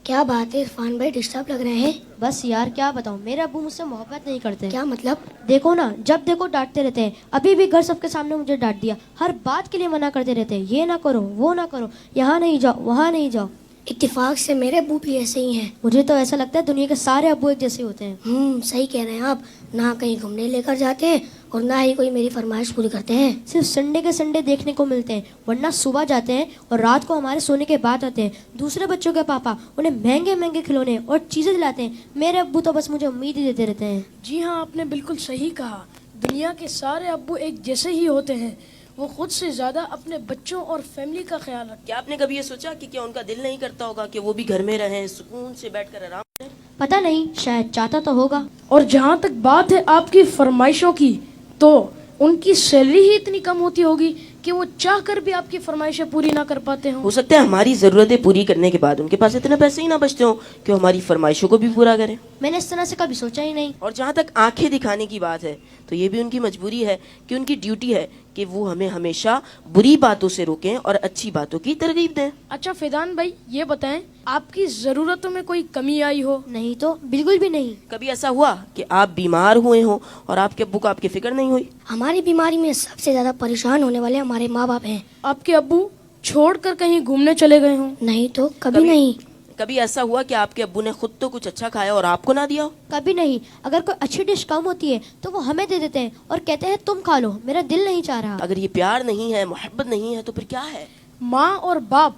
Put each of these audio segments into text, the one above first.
کیا بات ہے عرفان بھائی، ڈسٹرب لگ رہے ہیں؟ بس یار کیا بتاؤں، میرے ابو مجھ سے محبت نہیں کرتے. کیا مطلب؟ دیکھو نا، جب دیکھو ڈانٹتے رہتے ہیں. ابھی بھی گھر سب کے سامنے مجھے ڈانٹ دیا. ہر بات کے لیے منع کرتے رہتے ہیں، یہ نہ کرو وہ نہ کرو، یہاں نہیں جاؤ وہاں نہیں جاؤ. اتفاق سے میرے ابو بھی ایسے ہی ہیں. مجھے تو ایسا لگتا ہے دنیا کے سارے ابو ایک جیسے ہوتے ہیں. صحیح کہہ رہے ہیں آپ. نہ کہیں گھومنے لے کر جاتے ہیں اور نہ ہی کوئی میری فرمائش پوری کرتے ہیں. صرف سنڈے کے سنڈے دیکھنے کو ملتے ہیں، ورنہ صبح جاتے ہیں اور رات کو ہمارے سونے کے بعد آتے ہیں. دوسرے بچوں کے پاپا انہیں مہنگے مہنگے کھلونے اور چیزیں دلاتے ہیں. میرے ابو تو بس مجھے امید ہی دیتے رہتے ہیں. جی ہاں، آپ نے بالکل صحیح کہا. دنیا کے سارے ابو ایک جیسے ہی ہوتے ہیں. وہ خود سے زیادہ اپنے بچوں اور فیملی کا خیال رکھتے ہیں. کیا آپ نے کبھی یہ سوچا کہ کیا ان کا دل نہیں کرتا ہوگا کہ وہ بھی گھر میں رہیں، سکون سے بیٹھ کر آرام کریں؟ پتہ نہیں، شاید چاہتا تو ہوگا. اور جہاں تک بات ہے آپ کی فرمائشوں کی، تو ان کی سیلری ہی اتنی کم ہوتی ہوگی کہ وہ چاہ کر بھی آپ کی فرمائشیں پوری نہ کر پاتے ہوں. ہو سکتا ہے ہماری ضرورتیں پوری کرنے کے بعد ان کے پاس اتنے پیسے ہی نہ بچتے ہوں کہ وہ ہماری فرمائشوں کو بھی پورا کریں. میں نے اس طرح سے کبھی سوچا ہی نہیں. اور جہاں تک آنکھیں دکھانے کی بات ہے تو یہ بھی ان کی مجبوری ہے کہ ان کی ڈیوٹی ہے کہ وہ ہمیں ہمیشہ بری باتوں سے روکیں اور اچھی باتوں کی ترغیب دیں. اچھا فیضان بھائی، یہ بتائیں آپ کی ضرورتوں میں کوئی کمی آئی ہو؟ نہیں تو بالکل بھی نہیں. کبھی ایسا ہوا کہ آپ بیمار ہوئے ہوں اور آپ کے ابو کو آپ کی فکر نہیں ہوئی؟ ہماری بیماری میں سب سے زیادہ پریشان ہونے والے ہمارے ماں باپ ہیں. آپ کے ابو چھوڑ کر کہیں گھومنے چلے گئے ہوں؟ نہیں تو کبھی نہیں. کبھی ایسا ہوا کہ آپ کے ابو نے خود تو کچھ اچھا کھایا اور آپ کو نہ دیا ہو؟ کبھی نہیں. اگر کوئی اچھی ڈش کم ہوتی ہے تو وہ ہمیں دے دیتے ہیں اور کہتے ہیں تم کھا لو، میرا دل نہیں چاہ رہا. اگر یہ پیار نہیں ہے، محبت نہیں ہے، تو پھر کیا ہے؟ ماں اور باپ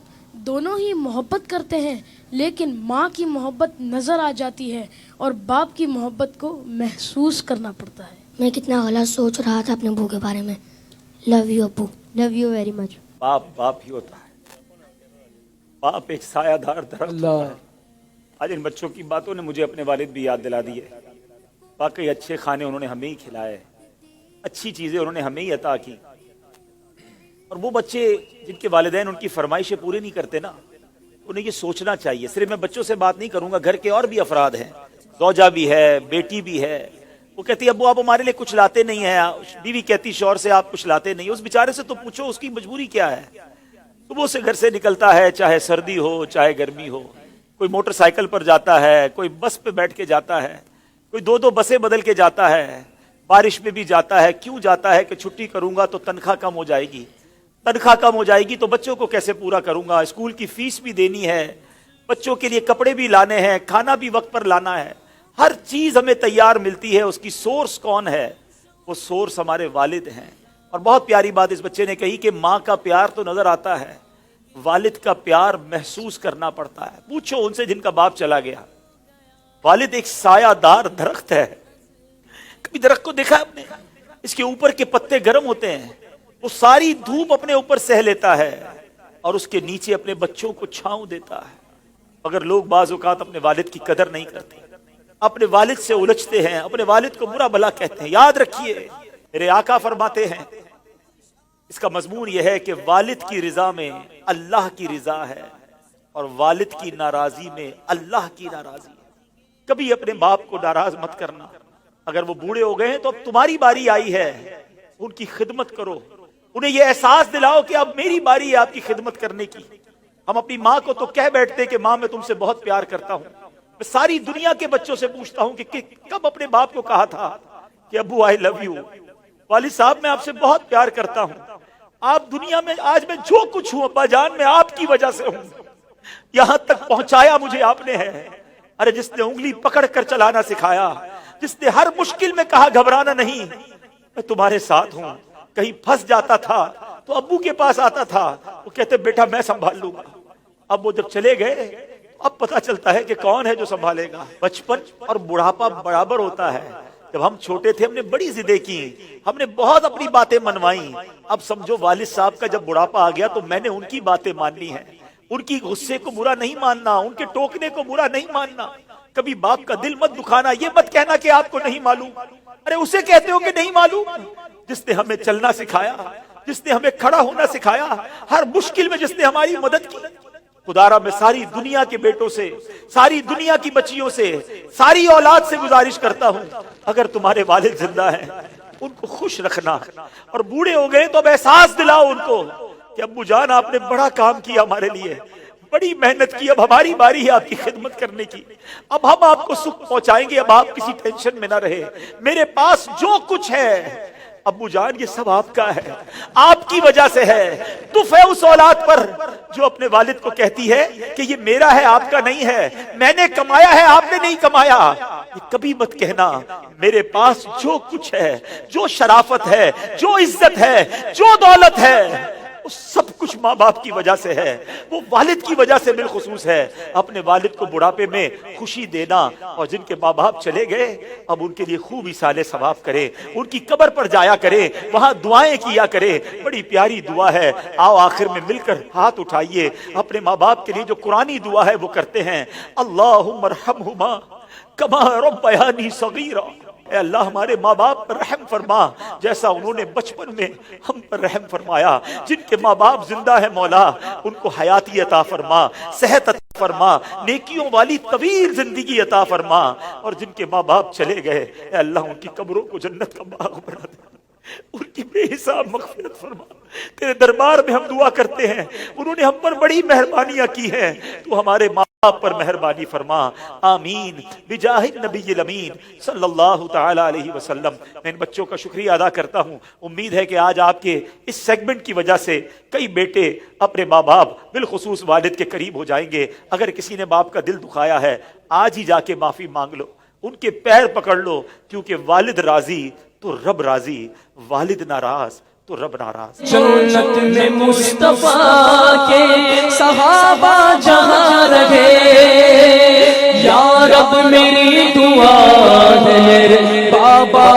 دونوں ہی محبت کرتے ہیں، لیکن ماں کی محبت نظر آ جاتی ہے اور باپ کی محبت کو محسوس کرنا پڑتا ہے. میں کتنا غلط سوچ رہا تھا اپنے ابو کے بارے میں. لو یو ابو. Love you very much. باپ باپ ہی ہوتا ہے. باپ ایک سایہ دار درخت ہوتا ہے. آج ان بچوں کی باتوں نے مجھے اپنے والد بھی یاد دلا دی ہے. واقعی اچھے کھانے انہوں نے ہمیں ہی کھلائے، اچھی چیزیں انہوں نے ہمیں ہی عطا کی. اور وہ بچے جن کے والدین ان کی فرمائشیں پوری نہیں کرتے نا، انہیں یہ سوچنا چاہیے. صرف میں بچوں سے بات نہیں کروں گا، گھر کے اور بھی افراد ہیں، زوجہ بھی ہے، بیٹی بھی ہے. وہ کہتی ابو آپ ہمارے لیے کچھ لاتے نہیں ہیں. بیوی کہتی شوہر سے آپ کچھ لاتے نہیں. اس بیچارے سے تو پوچھو اس کی مجبوری کیا ہے. صبح سے گھر سے نکلتا ہے، چاہے سردی ہو چاہے گرمی ہو. کوئی موٹر سائیکل پر جاتا ہے، کوئی بس پہ بیٹھ کے جاتا ہے، کوئی دو بسیں بدل کے جاتا ہے، بارش میں بھی جاتا ہے. کیوں جاتا ہے؟ کہ چھٹی کروں گا تو تنخواہ کم ہو جائے گی. تنخواہ کم ہو جائے گی تو بچوں کو کیسے پورا کروں گا؟ اسکول کی فیس بھی دینی ہے، بچوں کے لیے کپڑے بھی لانے ہیں، کھانا بھی وقت پر لانا ہے. ہر چیز ہمیں تیار ملتی ہے. اس کی سورس کون ہے؟ وہ سورس ہمارے والد ہیں. اور بہت پیاری بات اس بچے نے کہی کہ ماں کا پیار تو نظر آتا ہے، والد کا پیار محسوس کرنا پڑتا ہے. پوچھو ان سے جن کا باپ چلا گیا. والد ایک سایہ دار درخت ہے. کبھی درخت کو دیکھا آپ نے؟ اس کے اوپر کے پتے گرم ہوتے ہیں، وہ ساری دھوپ اپنے اوپر سہ لیتا ہے اور اس کے نیچے اپنے بچوں کو چھاؤں دیتا ہے. اگر لوگ بعض اوقات اپنے والد کی قدر نہیں کرتے، اپنے والد سے الجھتے ہیں، اپنے والد کو برا بھلا کہتے ہیں، یاد رکھیے میرے آقا فرماتے ہیں اس کا مضمون یہ ہے کہ والد کی رضا میں اللہ کی رضا ہے اور والد کی ناراضی میں اللہ کی ناراضی ہے. کبھی اپنے باپ کو ناراض مت کرنا. اگر وہ بوڑھے ہو گئے ہیں تو اب تمہاری باری آئی ہے، ان کی خدمت کرو. انہیں یہ احساس دلاؤ کہ اب میری باری ہے آپ کی خدمت کرنے کی. ہم اپنی ماں کو تو کہہ بیٹھتے کہ ماں میں تم سے بہت پیار کرتا ہوں. میں ساری دنیا کے بچوں سے پوچھتا ہوں کہ کب اپنے باپ کو کہا تھا کہ ابو آئی لو یو، والد صاحب میں آپ سے بہت پیار کرتا ہوں. آپ دنیا میں آج میں جو کچھ ہوں ابا جان میں آپ کی وجہ سے ہوں. یہاں تک پہنچایا مجھے آپ نے ہے. ارے جس نے انگلی پکڑ کر چلانا سکھایا، جس نے ہر مشکل میں کہا گھبرانا نہیں، میں تمہارے ساتھ ہوں. کہیں پھنس جاتا تھا تو ابو کے پاس آتا تھا، وہ کہتے بیٹا میں سنبھال لوں گا. اب وہ جب چلے گئے اب پتا چلتا ہے کہ کون ہے جو سنبھالے گا. بچپن اور بڑھاپا برابر ہوتا ہے. جب ہم چھوٹے تھے ہم نے بڑی ضدیں کی، ہم نے بہت اپنی باتیں منوائیں. اب سمجھو والد صاحب کا جب بڑھاپا آ گیا تو میں نے ان کی باتیں ماننی ہے. ان کی غصے کو برا نہیں ماننا، ان کے ٹوکنے کو برا نہیں ماننا. کبھی باپ کا دل مت دکھانا. یہ مت کہنا کہ آپ کو نہیں معلوم. ارے اسے کہتے ہو کہ نہیں معلوم جس نے ہمیں چلنا سکھایا، جس نے ہمیں کھڑا ہونا سکھایا، ہر مشکل میں جس نے ہماری مدد کی. خدارا میں ساری دنیا کے بیٹوں سے، ساری دنیا کی بچیوں سے، ساری اولاد سے گزارش کرتا ہوں اگر تمہارے والد زندہ ہیں ان کو خوش رکھنا. اور بوڑھے ہو گئے تو اب احساس دلاؤ ان کو کہ ابو جان آپ نے بڑا کام کیا ہمارے لیے، بڑی محنت کی، اب ہماری باری ہے آپ کی خدمت کرنے کی، اب ہم آپ کو سکھ پہنچائیں گے، اب آپ کسی ٹینشن میں نہ رہے، میرے پاس جو کچھ ہے ابو جان یہ سب آپ کا ہے، آپ کی وجہ سے ہے۔ دف ہے اس اولاد پر جو اپنے والد کو کہتی ہے کہ یہ میرا ہے آپ کا نہیں ہے، میں نے کمایا ہے آپ نے نہیں کمایا۔ یہ کبھی مت کہنا میرے پاس جو کچھ ہے، جو شرافت ہے، جو عزت ہے، جو دولت ہے، وہ سب کچھ ماں باپ کی وجہ سے ہے، وہ والد کی وجہ سے بالخصوص ہے۔ اپنے والد کو بڑھاپے میں خوشی دینا، اور جن کے ماں باپ چلے گئے اب ان کے لیے خوب ایصال ثواب کرے، ان کی قبر پر جایا کرے، وہاں دعائیں کیا کرے، بڑی پیاری دعا ہے۔ آؤ آخر میں مل کر ہاتھ اٹھائیے، اپنے ماں باپ کے لیے جو قرآنی دعا ہے وہ کرتے ہیں۔ اللہم ارحمہما کما ربیانی صغیرا، اے اللہ ہمارے ماں باپ پر رحم فرما جیسا انہوں نے بچپن میں ہم پر رحم فرمایا۔ جن کے ماں باپ زندہ ہے مولا ان کو حیاتی عطا فرما، صحت عطا فرما، نیکیوں والی طویل زندگی عطا فرما، اور جن کے ماں باپ چلے گئے اے اللہ ان کی قبروں کو جنت کا باغ بنا دے، ان کی بے حساب مغفرت فرما۔ تیرے دربار میں ہم دعا کرتے ہیں، انہوں نے ہم پر بڑی مہربانیاں کی ہیں، تو ہمارے ماں باپ پر مہربانی فرما، آمین بجاہ النبی الامین صلی اللہ تعالی علیہ وسلم۔ میں ان بچوں کا شکریہ ادا کرتا ہوں، امید ہے کہ آج آپ کے اس سیگمنٹ کی وجہ سے کئی بیٹے اپنے ماں باپ بالخصوص والد کے قریب ہو جائیں گے۔ اگر کسی نے باپ کا دل دکھایا ہے آج ہی جا کے معافی مانگ لو، ان کے پیر پکڑ لو، کیونکہ والد راضی تو رب راضی، والد ناراض تو رب ناراض۔ جنت میں مصطفیٰ کے صحابہ جہاں رہے، یا رب میری دعا ہے میرے بابا